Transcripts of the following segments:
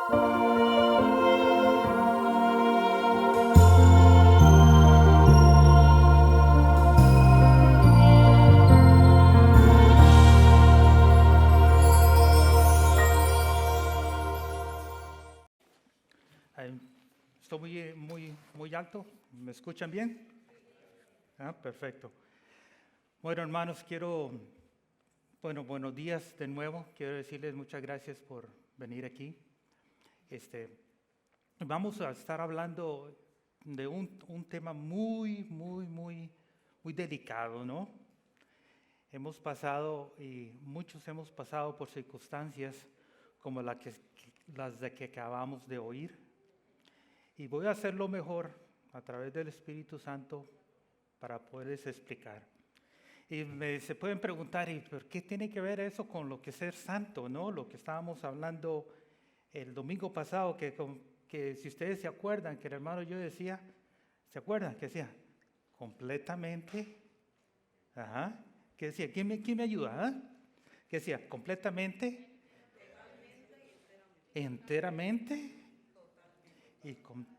Estoy muy alto. ¿Me escuchan bien? Perfecto. Bueno, hermanos, buenos días de nuevo. Quiero decirles muchas gracias por venir aquí. Vamos a estar hablando de un tema muy delicado, ¿no? Muchos hemos pasado por circunstancias como las de que acabamos de oír. Y voy a hacer lo mejor a través del Espíritu Santo para poderles explicar. Y se pueden preguntar, ¿y por qué tiene que ver eso con lo que es ser santo, no? Lo que estábamos hablando el domingo pasado, que si ustedes se acuerdan, que el hermano yo decía, ¿se acuerdan? Que decía, completamente, que decía, ¿quién me ayuda? Que decía, completamente, enteramente y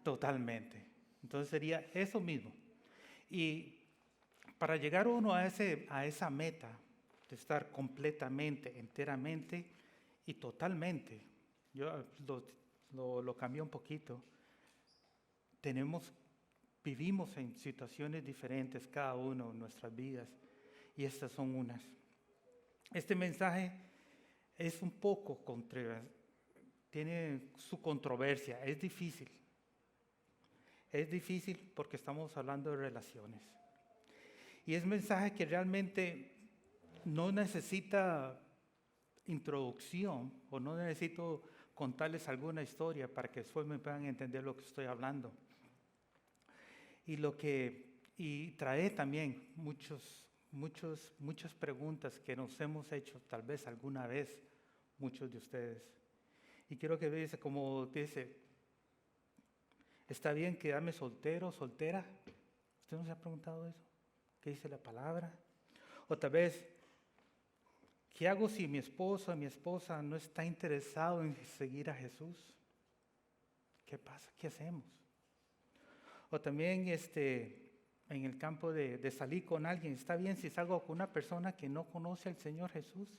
totalmente. Entonces sería eso mismo. Y para llegar uno a esa meta de estar completamente, enteramente y totalmente, yo lo cambié un poquito. Vivimos en situaciones diferentes cada uno en nuestras vidas, y estas son unas. Este mensaje es un poco tiene su controversia, es difícil. Es difícil porque estamos hablando de relaciones. Y es un mensaje que realmente no necesita introducción, o no necesito contarles alguna historia para que después me puedan entender lo que estoy hablando. Y trae también muchas preguntas que nos hemos hecho tal vez alguna vez muchos de ustedes. Y quiero que vean como dice, ¿está bien quedarme soltero, soltera? ¿Usted no se ha preguntado eso? ¿Qué dice la palabra? O tal vez, ¿qué hago si mi esposo o mi esposa no está interesado en seguir a Jesús? ¿Qué pasa? ¿Qué hacemos? O también en el campo de salir con alguien, ¿está bien si salgo con una persona que no conoce al Señor Jesús?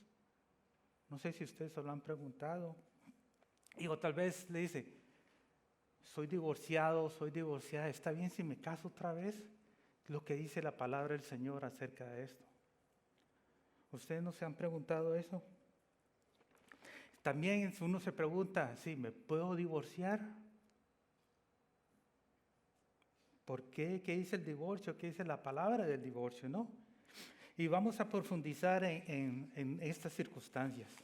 No sé si ustedes se lo han preguntado. O tal vez le dice, soy divorciada, ¿está bien si me caso otra vez? Lo que dice la palabra del Señor acerca de esto. ¿Ustedes no se han preguntado eso? También uno se pregunta, ¿sí, me puedo divorciar? ¿Por qué? ¿Qué dice el divorcio? ¿Qué dice la palabra del divorcio? ¿No? Y vamos a profundizar en estas circunstancias.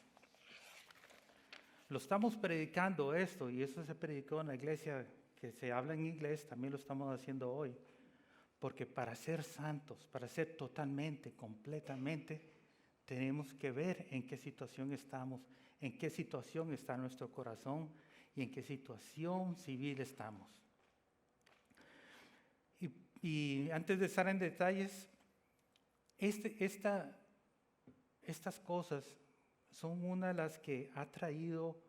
Lo estamos predicando esto, y eso se predicó en la iglesia que se habla en inglés, también lo estamos haciendo hoy. Porque para ser santos, para ser totalmente, completamente, tenemos que ver en qué situación estamos, en qué situación está nuestro corazón y en qué situación civil estamos. Y antes de estar en detalles, estas cosas son una de las que ha traído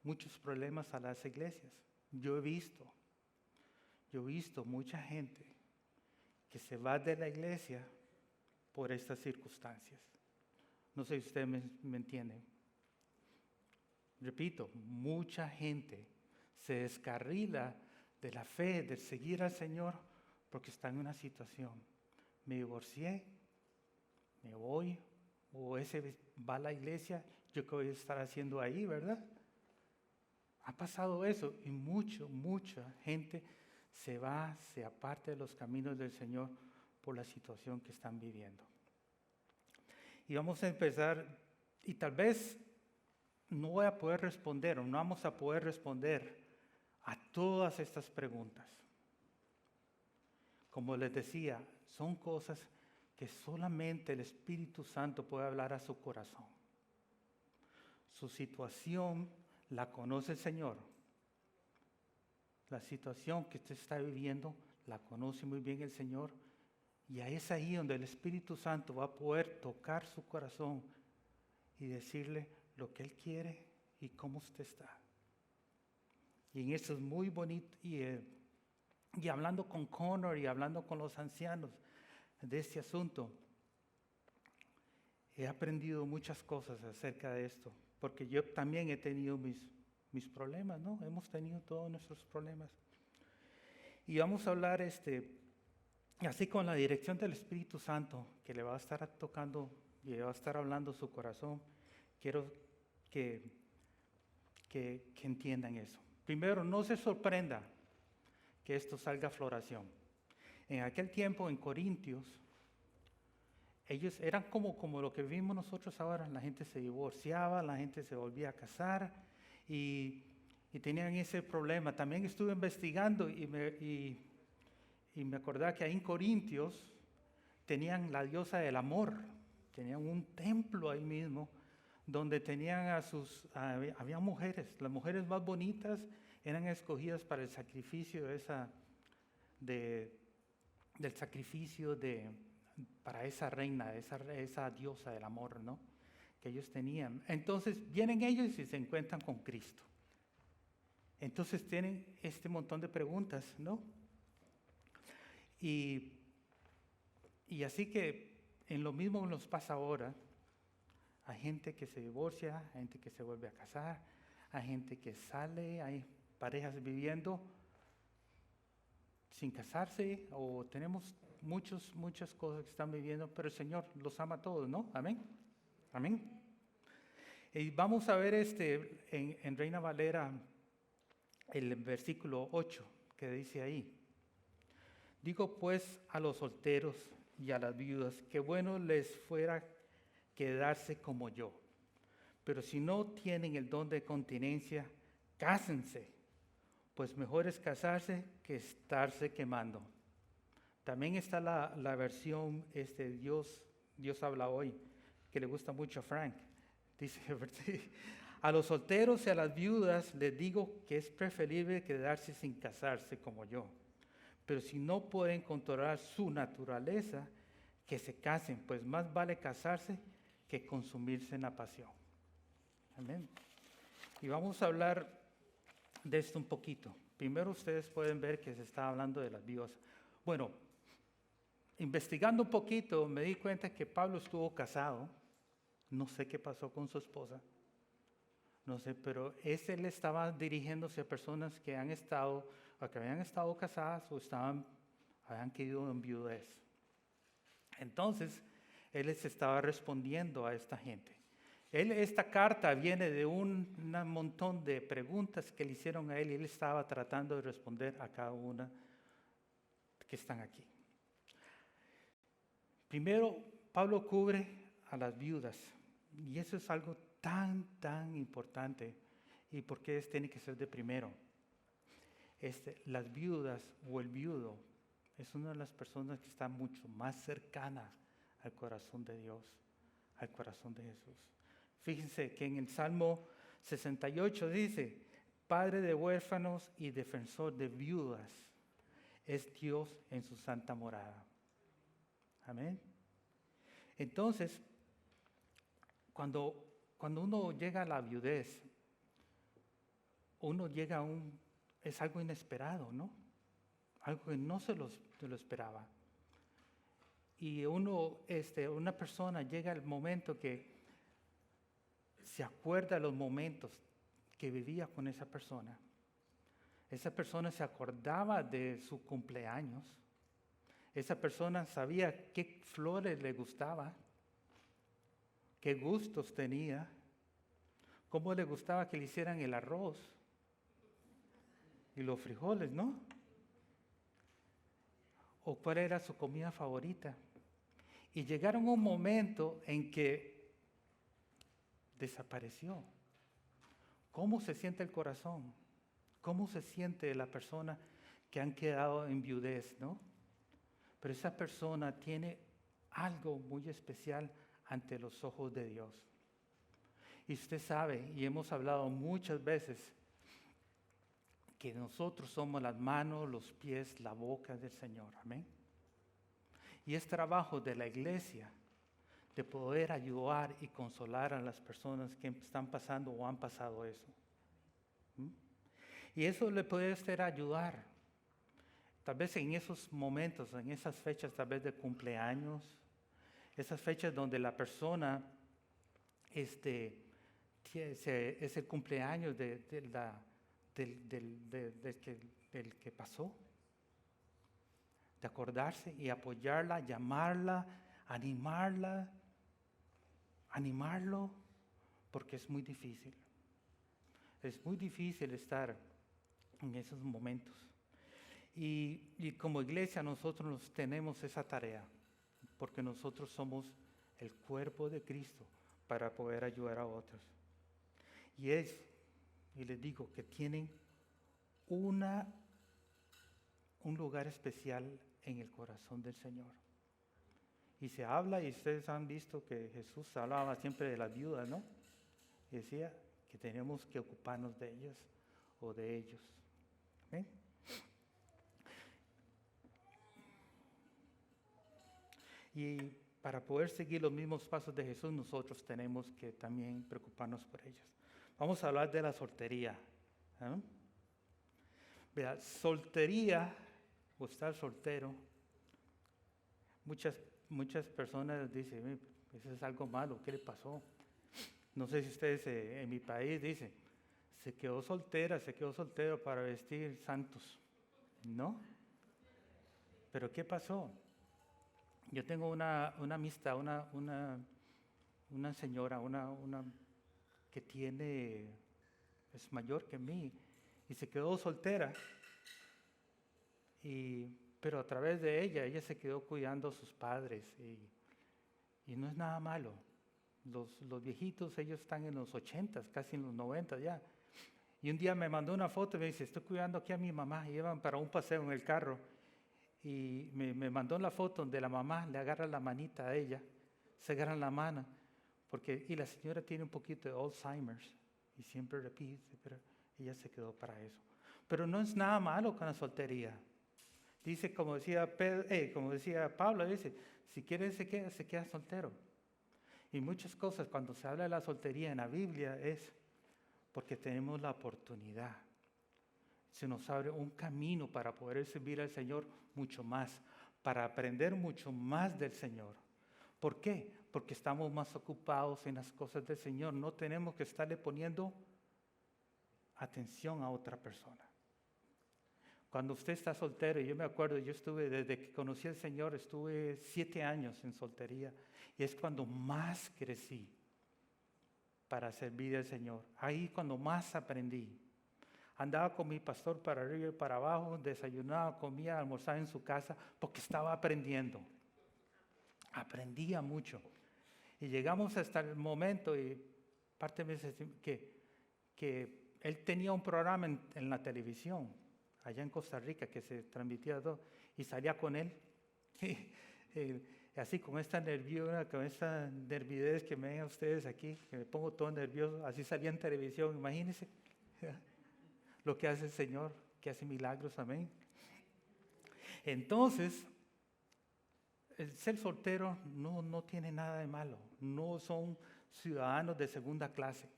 muchos problemas a las iglesias. Yo he visto mucha gente que se va de la iglesia por estas circunstancias. No sé si ustedes me entienden. Repito, mucha gente se descarrila de la fe, de seguir al Señor, porque está en una situación. Me divorcié, me voy, o ese va a la iglesia, yo qué voy a estar haciendo ahí, ¿verdad? Ha pasado eso, y mucha gente se aparta de los caminos del Señor por la situación que están viviendo. Y vamos a empezar, y tal vez no voy a poder responder, o no vamos a poder responder a todas estas preguntas. Como les decía, son cosas que solamente el Espíritu Santo puede hablar a su corazón. Su situación la conoce el Señor. La situación que usted está viviendo la conoce muy bien el Señor, y es ahí donde el Espíritu Santo va a poder tocar su corazón y decirle lo que Él quiere y cómo usted está. Y en eso es muy bonito. Y hablando con Connor y hablando con los ancianos de este asunto, he aprendido muchas cosas acerca de esto, porque yo también he tenido mis problemas, ¿no? Hemos tenido todos nuestros problemas. Y vamos a hablar así con la dirección del Espíritu Santo, que le va a estar tocando y le va a estar hablando su corazón. Quiero que entiendan eso. Primero, no se sorprenda que esto salga a floración. En aquel tiempo en Corintios, ellos eran como lo que vivimos nosotros ahora. La gente se divorciaba, la gente se volvía a casar y tenían ese problema. También estuve investigando y me acordaba que ahí en Corintios tenían la diosa del amor, tenían un templo ahí mismo donde tenían había mujeres, las mujeres más bonitas eran escogidas para el sacrificio del sacrificio para esa reina, esa diosa del amor, ¿no? Que ellos tenían. Entonces vienen ellos y se encuentran con Cristo. Entonces tienen este montón de preguntas, ¿no? Y así que en lo mismo nos pasa ahora. Hay gente que se divorcia, hay gente que se vuelve a casar, hay gente que sale, hay parejas viviendo sin casarse, o tenemos muchas cosas que están viviendo, pero el Señor los ama a todos, ¿no? Amén. Amén. Y vamos a ver en Reina Valera el versículo 8 que dice ahí. Digo pues a los solteros y a las viudas que bueno les fuera quedarse como yo. Pero si no tienen el don de continencia, cásense, pues mejor es casarse que estarse quemando. También está la versión Dios habla hoy, que le gusta mucho a Frank. Dice, a los solteros y a las viudas les digo que es preferible quedarse sin casarse como yo. Pero si no pueden controlar su naturaleza, que se casen, pues más vale casarse que consumirse en la pasión. Amén. Y vamos a hablar de esto un poquito. Primero ustedes pueden ver que se está hablando de las viudas. Bueno, investigando un poquito me di cuenta que Pablo estuvo casado. No sé qué pasó con su esposa. No sé, pero él estaba dirigiéndose a personas que habían estado casadas o habían caído en viudez. Entonces, él les estaba respondiendo a esta gente. Esta carta viene de un montón de preguntas que le hicieron a él y él estaba tratando de responder a cada una que están aquí. Primero, Pablo cubre a las viudas y eso es algo tan importante. ¿Y por qué tiene que ser de primero? Las viudas o el viudo es una de las personas que está mucho más cercana al corazón de Dios, al corazón de Jesús. Fíjense que en el Salmo 68 dice, Padre de huérfanos y defensor de viudas, es Dios en su santa morada. Amén. Entonces, cuando uno llega a la viudez, uno llega es algo inesperado, ¿no? Algo que no se lo esperaba. Y una persona llega al momento que se acuerda de los momentos que vivía con esa persona. Esa persona se acordaba de su cumpleaños. Esa persona sabía qué flores le gustaba, qué gustos tenía, cómo le gustaba que le hicieran el arroz y los frijoles, ¿no? O cuál era su comida favorita. Y llegaron un momento en que desapareció. ¿Cómo se siente el corazón? ¿Cómo se siente la persona que han quedado en viudez, no? Pero esa persona tiene algo muy especial ante los ojos de Dios. Y usted sabe, y hemos hablado muchas veces, que nosotros somos las manos, los pies, la boca del Señor. Amén. Y es trabajo de la iglesia de poder ayudar y consolar a las personas que están pasando o han pasado eso. Y eso le puede a usted ayudar. Tal vez en esos momentos, en esas fechas tal vez de cumpleaños, esas fechas donde la persona es el cumpleaños del que pasó, de acordarse y apoyarla, llamarla, animarlo, porque es muy difícil. Es muy difícil estar en esos momentos. Y como iglesia nosotros tenemos esa tarea, porque nosotros somos el cuerpo de Cristo para poder ayudar a otros. Y les digo que tienen un lugar especial en el corazón del Señor. Y se habla, y ustedes han visto que Jesús hablaba siempre de las viudas, ¿no? Y decía que tenemos que ocuparnos de ellas o de ellos. ¿Ven? Y para poder seguir los mismos pasos de Jesús, nosotros tenemos que también preocuparnos por ellos. Vamos a hablar de la soltería. Vea, soltería o estar soltero, muchas personas dicen, eso es algo malo, ¿qué le pasó? No sé si ustedes en mi país dicen, se quedó soltero para vestir santos, ¿no? Pero ¿qué pasó? Yo tengo una amistad, una señora, que es mayor que mí, y se quedó soltera, pero a través de ella se quedó cuidando a sus padres, y no es nada malo. Los viejitos, ellos están en los 80, casi en los 90 ya. Y un día me mandó una foto y me dice, estoy cuidando aquí a mi mamá, y iban para un paseo en el carro. Y me mandó la foto donde la mamá le agarra la manita a ella, se agarran la mano, y la señora tiene un poquito de Alzheimer's, y siempre repite, pero ella se quedó para eso. Pero no es nada malo con la soltería. Dice, como decía Pablo, dice, si quiere se queda soltero. Y muchas cosas, cuando se habla de la soltería en la Biblia, es porque tenemos la oportunidad. Se nos abre un camino para poder servir al Señor mucho más, para aprender mucho más del Señor. ¿Por qué? Porque estamos más ocupados en las cosas del Señor. No tenemos que estarle poniendo atención a otra persona. Cuando usted está soltero, yo me acuerdo, desde que conocí al Señor, estuve 7 años en soltería, y es cuando más crecí para servir al Señor. Ahí cuando más aprendí. Andaba con mi pastor para arriba y para abajo, desayunaba, comía, almorzaba en su casa, porque estaba aprendiendo. Aprendía mucho. Y llegamos hasta el momento, y parte de veces que él tenía un programa en la televisión, allá en Costa Rica, que se transmitía todo, y salía con él. Así con esta nervidez que me ven ustedes aquí, que me pongo todo nervioso, así salía en televisión, imagínense. Lo que hace el Señor, que hace milagros, amén. Entonces, el ser soltero no tiene nada de malo, no son ciudadanos de segunda clase.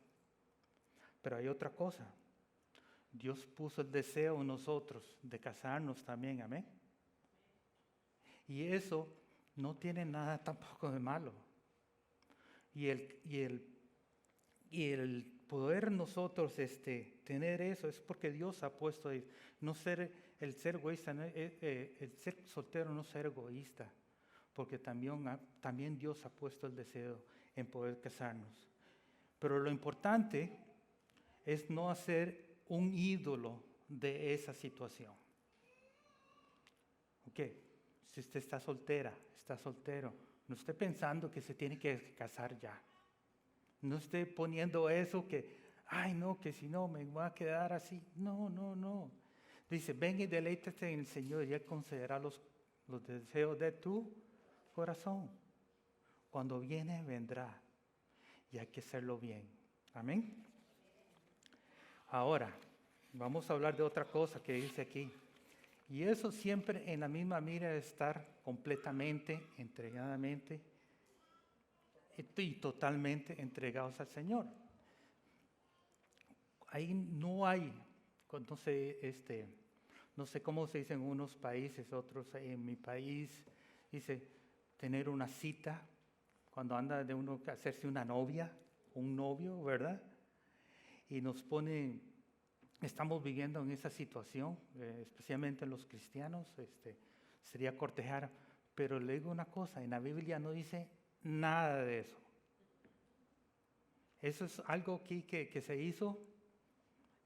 Pero hay otra cosa, Dios puso el deseo en nosotros de casarnos también, amén. Y eso no tiene nada tampoco de malo. Y el poder nosotros tener eso es porque Dios ha puesto ahí. El ser egoísta, el ser soltero no ser egoísta, porque también Dios ha puesto el deseo en poder casarnos. Pero lo importante es no hacer un ídolo de esa situación. ¿Ok? Si usted está soltero, no esté pensando que se tiene que casar ya. No esté poniendo eso que si no me voy a quedar así. No. Dice, ven y deleítate en el Señor y Él concederá los deseos de tu corazón. Cuando viene, vendrá. Y hay que hacerlo bien. Amén. Ahora, vamos a hablar de otra cosa que dice aquí. Y eso siempre en la misma mira de estar completamente, entregadamente y totalmente entregados al Señor. Ahí no hay, no sé, no sé cómo se dice en unos países, otros en mi país, dice tener una cita, cuando anda de uno a hacerse una novia, un novio, ¿verdad? Y nos pone, estamos viviendo en esa situación, especialmente los cristianos, sería cortejar, pero le digo una cosa, en la Biblia no dice nada de eso. Eso es algo aquí que se hizo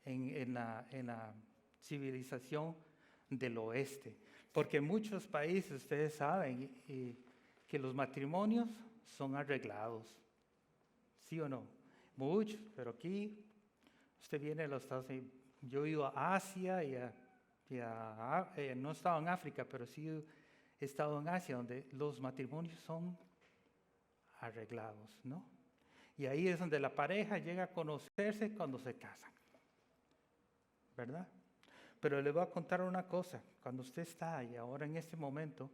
en la civilización del oeste. Porque en muchos países ustedes saben que los matrimonios son arreglados. ¿Sí o no? Muchos, pero aquí usted viene a los Estados Unidos. Yo he ido a Asia no he estado en África, pero sí he estado en Asia, donde los matrimonios son arreglados, ¿no? Y ahí es donde la pareja llega a conocerse cuando se casan, ¿verdad? Pero le voy a contar una cosa, cuando usted está ahí ahora en este momento,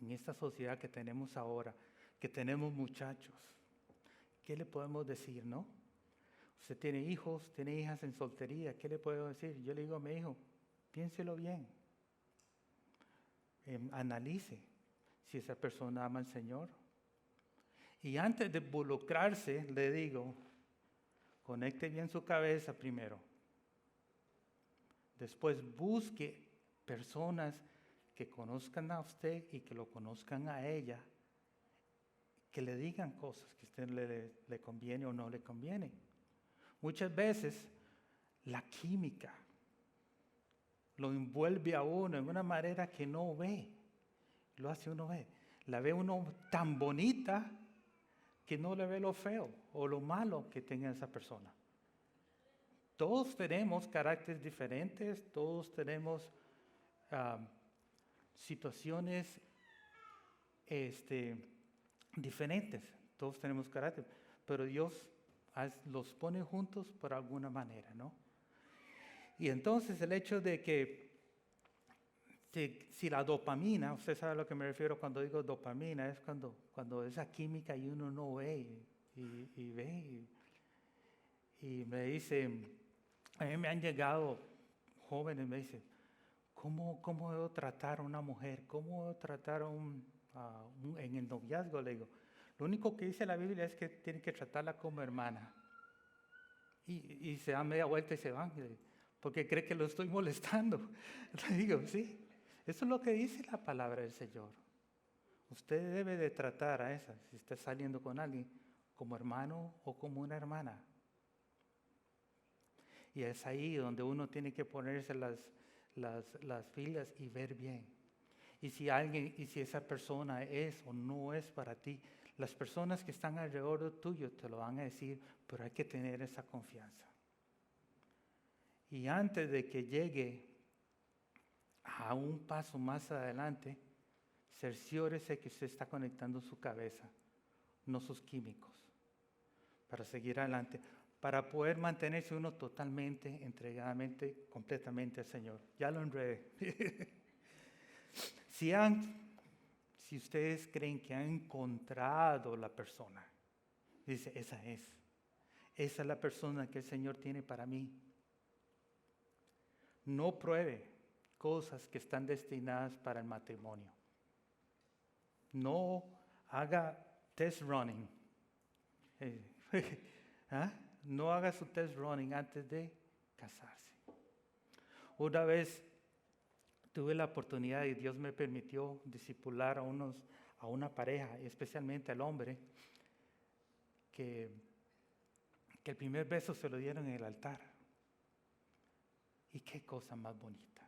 en esta sociedad que tenemos ahora, que tenemos muchachos, ¿qué le podemos decir, no? Usted tiene hijos, tiene hijas en soltería, ¿qué le puedo decir? Yo le digo a mi hijo, piénselo bien, analice si esa persona ama al Señor. Y antes de involucrarse, le digo, conecte bien su cabeza primero. Después busque personas que conozcan a usted y que lo conozcan a ella, que le digan cosas que a usted le conviene o no le conviene. Muchas veces la química lo envuelve a uno en una manera que no ve, lo hace uno ver. La ve uno tan bonita que no le ve lo feo o lo malo que tenga esa persona. Todos tenemos caracteres diferentes, todos tenemos situaciones diferentes, todos tenemos carácter, pero Dios los pone juntos por alguna manera, ¿no? Y entonces el hecho de que si la dopamina, usted sabe a lo que me refiero cuando digo dopamina, es cuando esa química y uno no ve y ve y me dice, a mí me han llegado jóvenes, me dicen, ¿cómo debo tratar a una mujer? ¿Cómo debo tratar en el noviazgo? Le digo, lo único que dice la Biblia es que tiene que tratarla como hermana. Y se dan media vuelta y se van, porque cree que lo estoy molestando. Le digo, sí, eso es lo que dice la palabra del Señor. Usted debe de tratar a esa, si está saliendo con alguien, como hermano o como una hermana. Y es ahí donde uno tiene que ponerse las pilas y ver bien. Y si esa persona es o no es para ti, las personas que están alrededor tuyo te lo van a decir, pero hay que tener esa confianza. Y antes de que llegue a un paso más adelante, cerciórese que usted está conectando su cabeza, no sus químicos, para seguir adelante, para poder mantenerse uno totalmente, entregadamente, completamente al Señor. Ya lo enredé. Si ustedes creen que han encontrado la persona, dice, esa es la persona que el Señor tiene para mí. No pruebe cosas que están destinadas para el matrimonio. No haga test running. No haga su test running antes de casarse. Una vez tuve la oportunidad y Dios me permitió discipular a una pareja, especialmente al hombre, que el primer beso se lo dieron en el altar. Y qué cosa más bonita.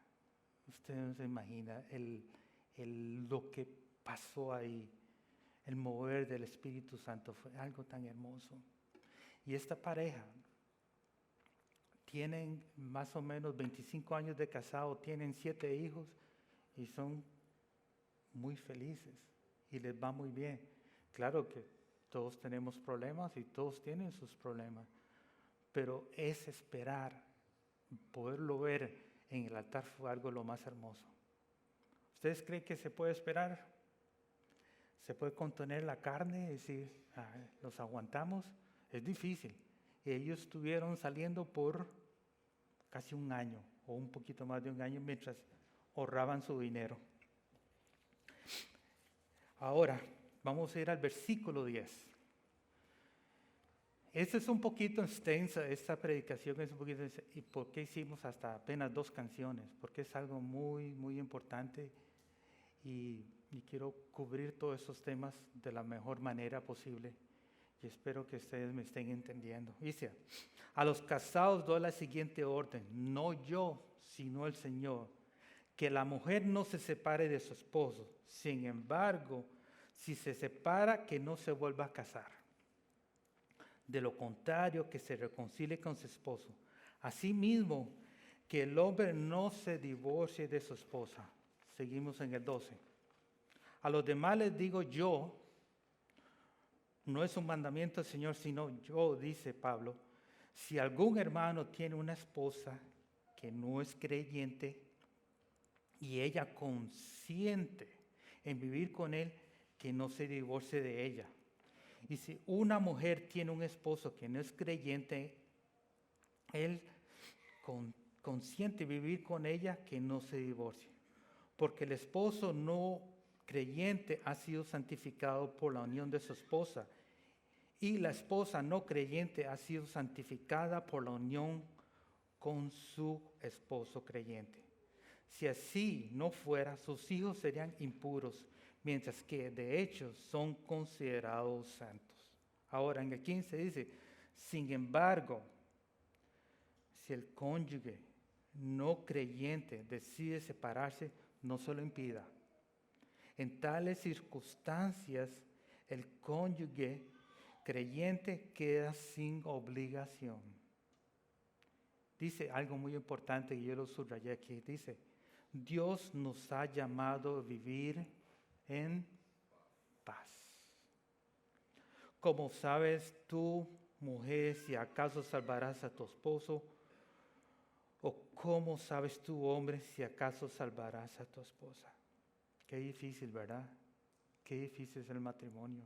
Usted no se imagina lo que pasó ahí. El mover del Espíritu Santo fue algo tan hermoso. Y esta pareja tienen más o menos 25 años de casado, tienen 7 hijos y son muy felices y les va muy bien. Claro que todos tenemos problemas y todos tienen sus problemas, pero es esperar, poderlo ver en el altar fue algo lo más hermoso. ¿Ustedes creen que se puede esperar? ¿Se puede contener la carne y decir, los aguantamos? Es difícil. Ellos estuvieron saliendo por casi un año o un poquito más de un año mientras ahorraban su dinero. Ahora, vamos a ir al versículo 10. Esta es un poquito extensa, esta predicación es un poquito extensa. ¿Y por qué hicimos hasta apenas 2 canciones? Porque es algo muy, muy importante y quiero cubrir todos esos temas de la mejor manera posible. Y espero que ustedes me estén entendiendo. Dice, a los casados doy la siguiente orden, no yo, sino el Señor, que la mujer no se separe de su esposo. Sin embargo, si se separa, que no se vuelva a casar. De lo contrario, que se reconcilie con su esposo. Asimismo, que el hombre no se divorcie de su esposa. Seguimos en el 12. A los demás les digo yo, no es un mandamiento del Señor, sino yo, dice Pablo, si algún hermano tiene una esposa que no es creyente y ella consiente en vivir con él, que no se divorcie de ella. Y si una mujer tiene un esposo que no es creyente, él consiente vivir con ella, que no se divorcie. Porque el esposo no creyente ha sido santificado por la unión de su esposa, y la esposa no creyente ha sido santificada por la unión con su esposo creyente. Si así no fuera, sus hijos serían impuros, mientras que de hecho son considerados santos. Ahora en el 15 dice, sin embargo, si el cónyuge no creyente decide separarse, no se lo impida. En tales circunstancias, el cónyuge creyente queda sin obligación. Dice algo muy importante y yo lo subrayé aquí. Dice, Dios nos ha llamado a vivir en paz. Como sabes tú, mujer, si acaso salvarás a tu esposo, o cómo sabes tú, hombre, si acaso salvarás a tu esposa. Qué difícil, ¿verdad? Qué difícil es el matrimonio.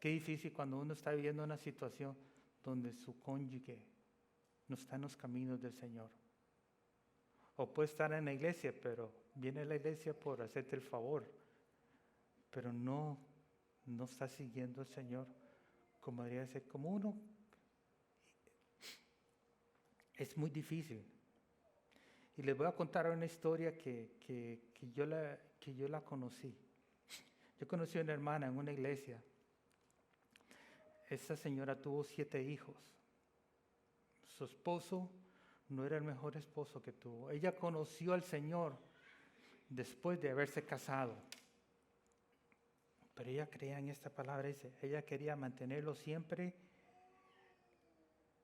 Qué difícil cuando uno está viviendo una situación donde su cónyuge no está en los caminos del Señor. O puede estar en la iglesia, pero viene a la iglesia por hacerte el favor, pero no está siguiendo al Señor como debería ser. Como uno, es muy difícil. Y les voy a contar una historia que yo la conocí. Yo conocí a una hermana en una iglesia. Esta señora tuvo 7 hijos. Su esposo no era el mejor esposo que tuvo. Ella conoció al Señor después de haberse casado. Pero ella creía en esta palabra, dice, ella quería mantenerlo siempre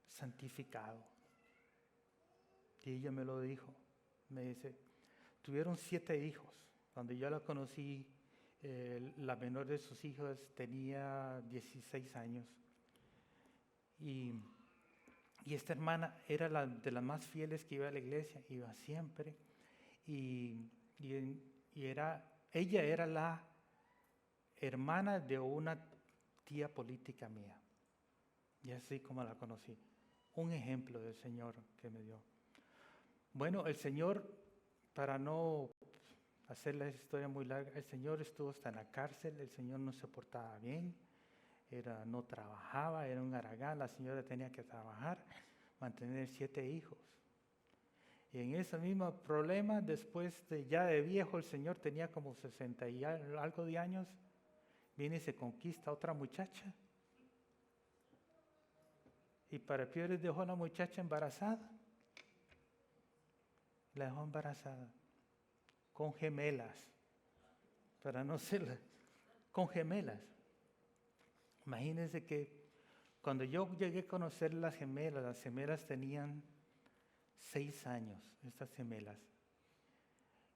santificado. Y ella me lo dijo. Me dice, tuvieron 7 hijos. Cuando yo la conocí, la menor de sus hijos tenía 16 años. Y esta hermana era de las más fieles que iba a la iglesia, iba siempre. Ella era la hermana de una tía política mía. Y así como la conocí. Un ejemplo del Señor que me dio. Bueno, el Señor, para no hacer la historia muy larga, el Señor estuvo hasta en la cárcel, el Señor no se portaba bien, no trabajaba, era un haragán, la señora tenía que trabajar, mantener 7 hijos. Y en ese mismo problema, después ya de viejo, el Señor tenía como 60 y algo de años, viene y se conquista a otra muchacha. Y para peores dejó a la muchacha embarazada. La dejó embarazada. Con gemelas. Para no ser con gemelas. Imagínense que cuando yo llegué a conocer las gemelas tenían 6 años, estas gemelas.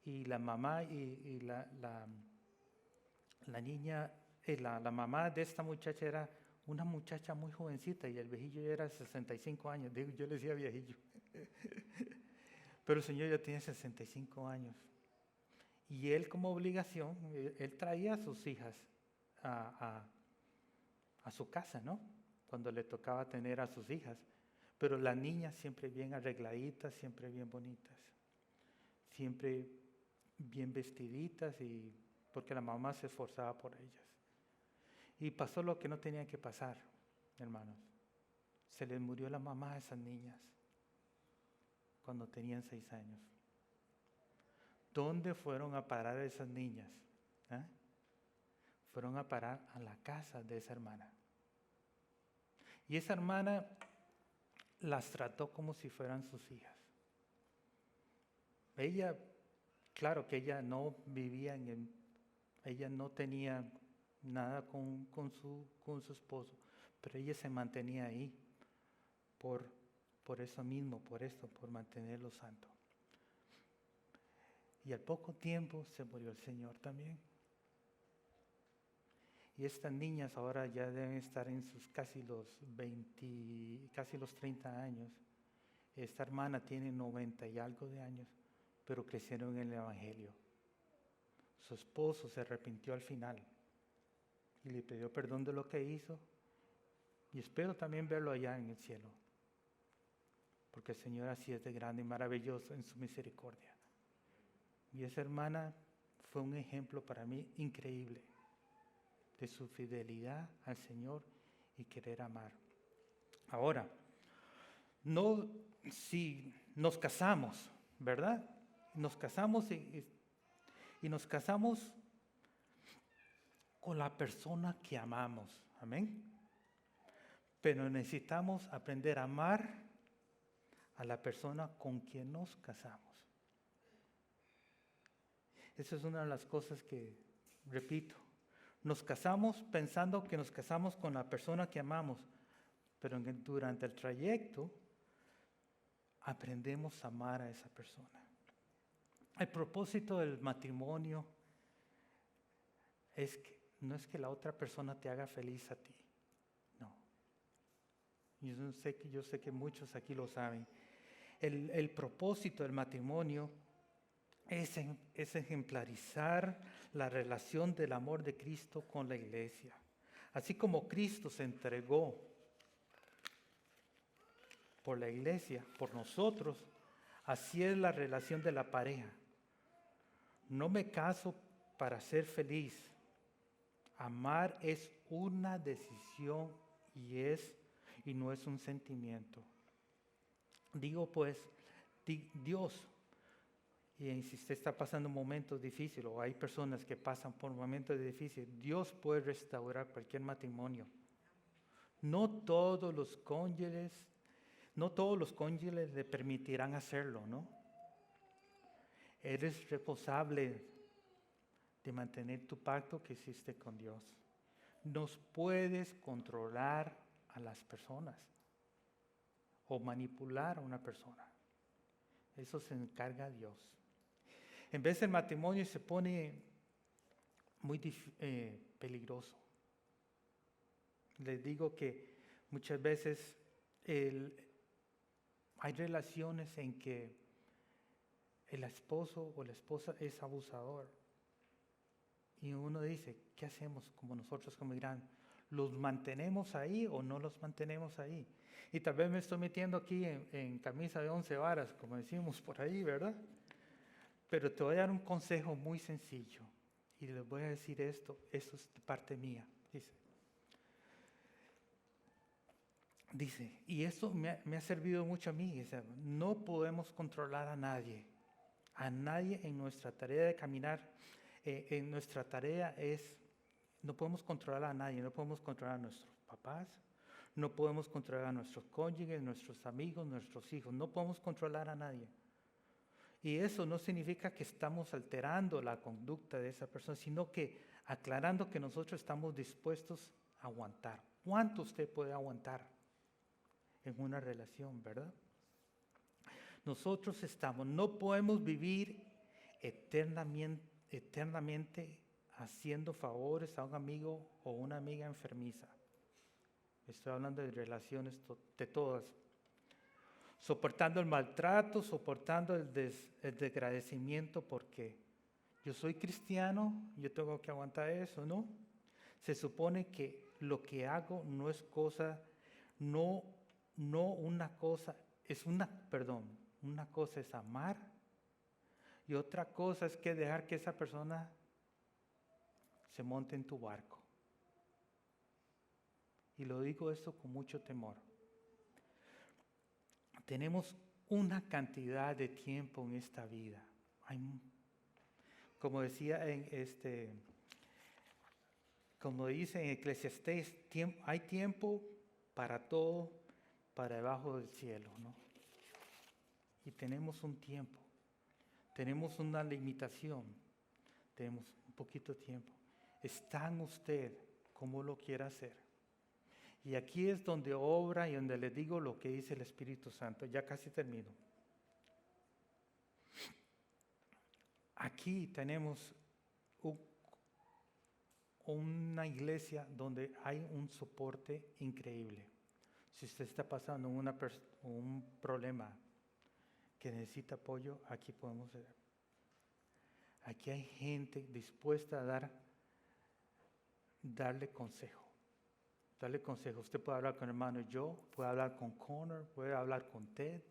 Y la mamá y la niña, la mamá de esta muchacha era una muchacha muy jovencita y el viejillo era 65 años. Digo, yo le decía viejillo. Pero el Señor ya tiene 65 años. Y él como obligación, él traía a sus hijas a su casa, ¿no? Cuando le tocaba tener a sus hijas. Pero las niñas siempre bien arregladitas, siempre bien bonitas, siempre bien vestiditas, y porque la mamá se esforzaba por ellas. Y pasó lo que no tenía que pasar, hermanos. Se les murió la mamá a esas niñas cuando tenían 6 años. ¿Dónde fueron a parar esas niñas? ¿Eh? Fueron a parar a la casa de esa hermana. Y esa hermana las trató como si fueran sus hijas. Ella, claro que ella no vivía ella no tenía nada con su esposo, pero ella se mantenía ahí por eso mismo, por mantenerlo santo. Y al poco tiempo se murió el Señor también. Y estas niñas ahora ya deben estar en sus casi los 30 años. Esta hermana tiene 90 y algo de años, pero crecieron en el Evangelio. Su esposo se arrepintió al final y le pidió perdón de lo que hizo, y espero también verlo allá en el cielo, porque el Señor así es de grande y maravilloso en su misericordia. Y esa hermana fue un ejemplo para mí increíble de su fidelidad al Señor y querer amar. Ahora, si nos casamos, ¿verdad? Nos casamos y nos casamos con la persona que amamos, amén. Pero necesitamos aprender a amar a la persona con quien nos casamos. Esa es una de las cosas que, repito, nos casamos pensando que nos casamos con la persona que amamos, pero durante el trayecto aprendemos a amar a esa persona. El propósito del matrimonio no es que la otra persona te haga feliz a ti, no. Yo sé que muchos aquí lo saben. El propósito del matrimonio es ejemplarizar la relación del amor de Cristo con la iglesia. Así como Cristo se entregó por la iglesia, por nosotros, así es la relación de la pareja. No me caso para ser feliz. Amar es una decisión y no es un sentimiento. Digo pues, Dios, y si usted está pasando momentos difíciles o hay personas que pasan por momentos difíciles, Dios puede restaurar cualquier matrimonio. No todos los cónyuges le permitirán hacerlo, ¿no? Eres responsable de mantener tu pacto que hiciste con Dios. No puedes controlar a las personas o manipular a una persona. Eso se encarga Dios. En vez el matrimonio se pone muy peligroso. Les digo que muchas veces hay relaciones en que el esposo o la esposa es abusador. Y uno dice, ¿qué hacemos como nosotros como migrantes? ¿Los mantenemos ahí o no los mantenemos ahí? Y tal vez me estoy metiendo aquí en camisa de 11 varas, como decimos por ahí, ¿verdad? Pero te voy a dar un consejo muy sencillo. Y les voy a decir esto es de parte mía. Dice, y esto me ha servido mucho a mí. Dice, no podemos controlar a nadie en nuestra tarea de caminar. En nuestra tarea no podemos controlar a nadie, no podemos controlar a nuestros papás, no podemos controlar a nuestros cónyuges, nuestros amigos, nuestros hijos, no podemos controlar a nadie. Y eso no significa que estamos alterando la conducta de esa persona, sino que aclarando que nosotros estamos dispuestos a aguantar. ¿Cuánto usted puede aguantar en una relación, verdad? Nosotros no podemos vivir eternamente haciendo favores a un amigo o una amiga enfermiza. Estoy hablando de relaciones de todas. Soportando el maltrato, soportando el desagradecimiento, porque yo soy cristiano, yo tengo que aguantar eso, ¿no? Se supone que lo que hago no no una cosa, una cosa es amar y otra cosa es que dejar que esa persona se monte en tu barco. Y lo digo esto con mucho temor. Tenemos una cantidad de tiempo en esta vida. Como decía como dice en Eclesiastés, hay tiempo para todo, para debajo del cielo, ¿no? Y tenemos un tiempo, tenemos una limitación, tenemos un poquito de tiempo. Está en usted cómo lo quiera hacer. Y aquí es donde obra y donde le digo lo que dice el Espíritu Santo. Ya casi termino. Aquí tenemos una iglesia donde hay un soporte increíble. Si usted está pasando un problema que necesita apoyo, aquí podemos ver. Aquí hay gente dispuesta a darle consejo. Darle consejo. Usted puede hablar con el hermano Joe, puede hablar con Connor, puede hablar con Ted.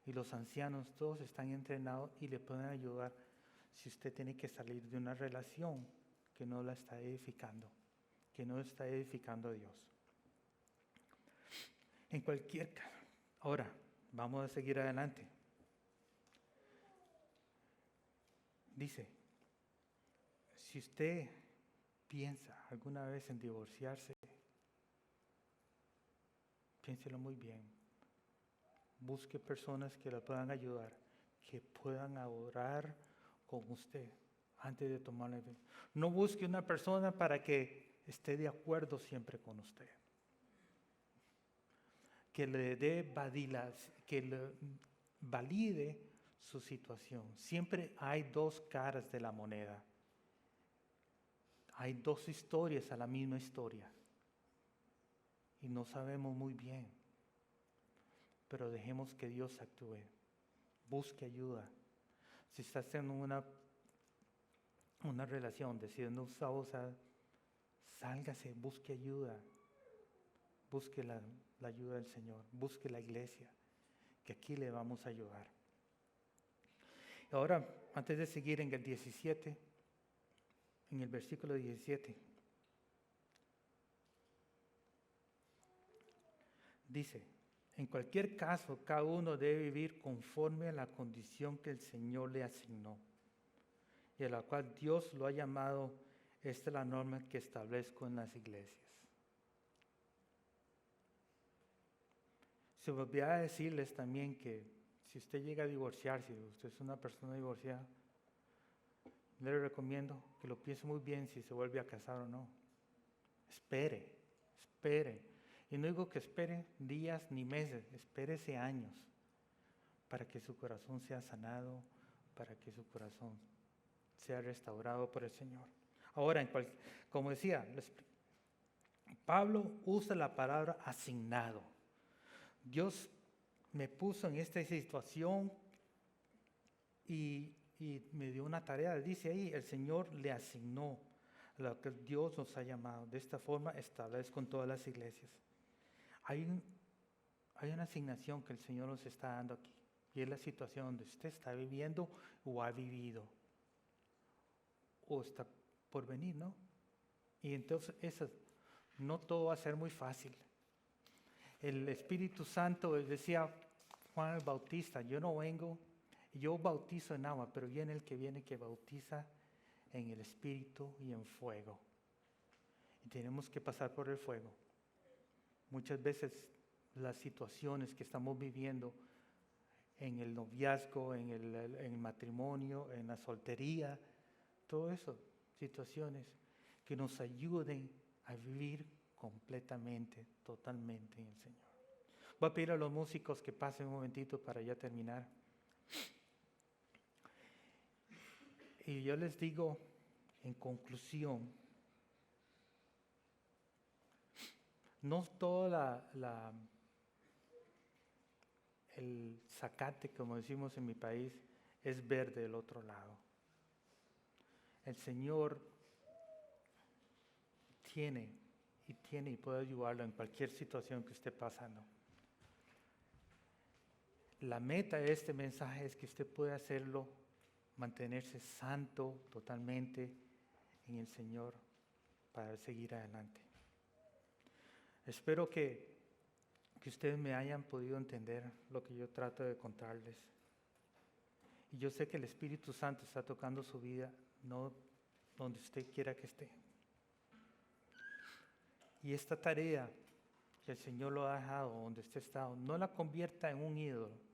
Y los ancianos todos están entrenados y le pueden ayudar si usted tiene que salir de una relación que no la está edificando, que no está edificando a Dios. En cualquier caso, ahora vamos a seguir adelante. Dice, si usted piensa alguna vez en divorciarse, piénselo muy bien. Busque personas que la puedan ayudar, que puedan orar con usted antes de tomar la decisión. No busque una persona para que esté de acuerdo siempre con usted. Que le valide su situación. Siempre hay dos caras de la moneda. Hay dos historias a la misma historia. Y no sabemos muy bien. Pero dejemos que Dios actúe. Busque ayuda. Si está haciendo una relación, decidiendo usar, sálgase, busque ayuda. Busque la ayuda del Señor. Busque la iglesia, que aquí le vamos a ayudar. Ahora, antes de seguir en el 17, en el versículo 17, dice, en cualquier caso, cada uno debe vivir conforme a la condición que el Señor le asignó y a la cual Dios lo ha llamado. Esta es la norma que establezco en las iglesias. Se me olvidaba decirles también que si usted llega a divorciarse, usted es una persona divorciada, le recomiendo que lo piense muy bien si se vuelve a casar o no. Espere. Y no digo que espere días ni meses, espérese años para que su corazón sea sanado, para que su corazón sea restaurado por el Señor. Ahora, como decía, Pablo usa la palabra asignado. Dios me puso en esta situación y me dio una tarea. Dice ahí, el Señor le asignó lo que Dios nos ha llamado. De esta forma establezco con todas las iglesias. Hay una asignación que el Señor nos está dando aquí. Y es la situación donde usted está viviendo o ha vivido. O está por venir, ¿no? Y entonces no todo va a ser muy fácil. El Espíritu Santo, decía Juan el Bautista, yo bautizo en agua, pero viene el que bautiza en el Espíritu y en fuego. Y tenemos que pasar por el fuego. Muchas veces las situaciones que estamos viviendo en el noviazgo, en el matrimonio, en la soltería, todo eso, situaciones que nos ayuden a vivir completamente, totalmente en el Señor. Voy a pedir a los músicos que pasen un momentito para ya terminar. Y yo les digo, en conclusión, no toda el zacate, como decimos en mi país, es verde del otro lado. El Señor tiene y puede ayudarlo en cualquier situación que esté pasando. La meta de este mensaje es que usted pueda hacerlo, mantenerse santo totalmente en el Señor para seguir adelante. Espero que ustedes me hayan podido entender lo que yo trato de contarles. Y yo sé que el Espíritu Santo está tocando su vida, no donde usted quiera que esté. Y esta tarea que el Señor lo ha dejado donde usted está, no la convierta en un ídolo.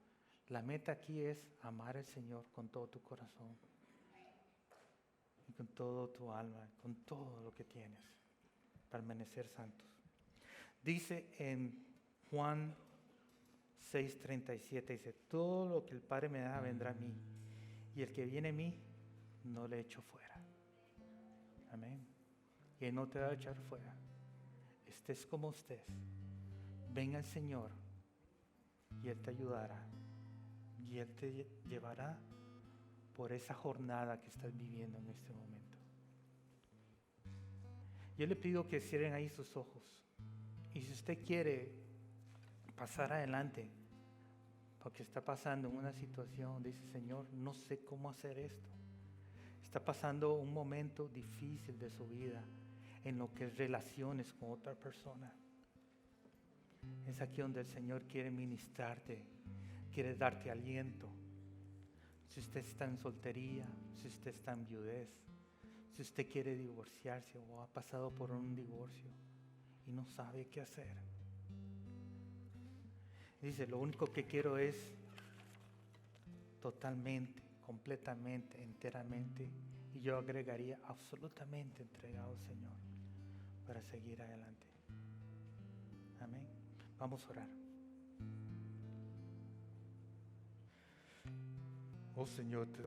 La meta aquí es amar al Señor con todo tu corazón y con todo tu alma, con todo lo que tienes, permanecer santos. Dice en Juan 6:37, dice, todo lo que el Padre me da vendrá a mí, y el que viene a mí no le echo fuera. Amén. Y Él no te va a echar fuera. Estés como estés, ven al Señor y Él te ayudará. Y Él te llevará por esa jornada que estás viviendo en este momento. Yo le pido que cierren ahí sus ojos. Y si usted quiere pasar adelante, porque está pasando en una situación, dice, Señor, no sé cómo hacer esto. Está pasando un momento difícil de su vida en lo que es relaciones con otra persona. Es aquí donde el Señor quiere ministrarte, quiere darte aliento. Si usted está en soltería, si usted está en viudez, si usted quiere divorciarse o ha pasado por un divorcio y no sabe qué hacer. Dice, lo único que quiero es totalmente, completamente, enteramente, y yo agregaría absolutamente entregado al Señor para seguir adelante. Amén. Vamos a orar. Oh Señor, te